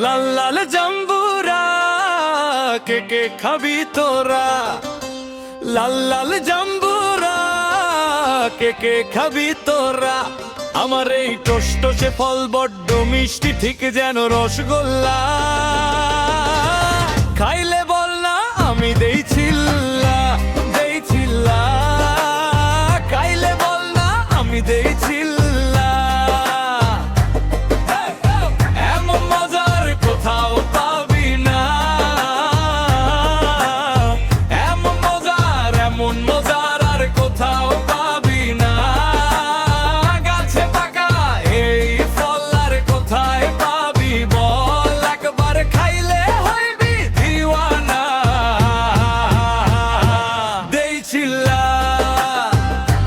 লাল লাল জাম্বুরা কে কে খাবি তোরা, লাল লাল জাম্বুরা কে কে খাবি তোরা। আমার এই টসটসে ফল বড্ড মিষ্টি, ঠিক যেন রসগোল্লা। খাইলে বল না আমি দেই চিল্লা, দেই চিল্লা। খাইলে বল না আমি দেই চিল্লা। এমন মজার কোথাও পাবি না, এমন মজার আর কোথাও পাবি না। গাছে পাকা এই ফল আর কোথায় পাবি বল, একবার খাইলে হইবি দিওয়ানা। দেই চিল্লা,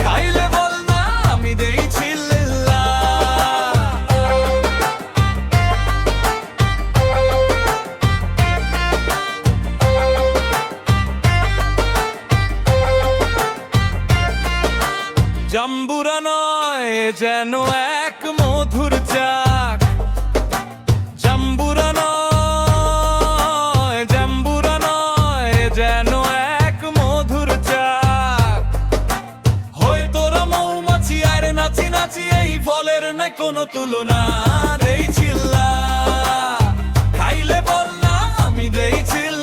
খাইলে বল না আমি দেই চিল্লা। জাম্বুরা নয় যেন এক মধুর চাক, জাম্বুরা নয়, জাম্বুরা নয় যেন এক মধুর চাক। হই তোরা মৌমাছি আর নাচি নাচি, এই ফলের নাই কোনো তুলনা। দেই চিল্লা, খাইলে বল না আমি দেই চিল্লা।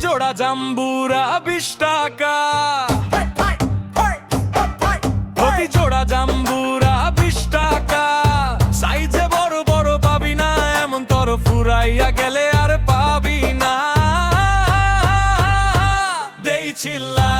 জোড়া জাম্বুরা 20 টাকা, প্রতি জোড়া জাম্বুরা 20 টাকা। সাইজে বড় বড় পাবি না, এমন তর ফুরাইয়া গেলে আর পাবি না। দেই চিল্লা।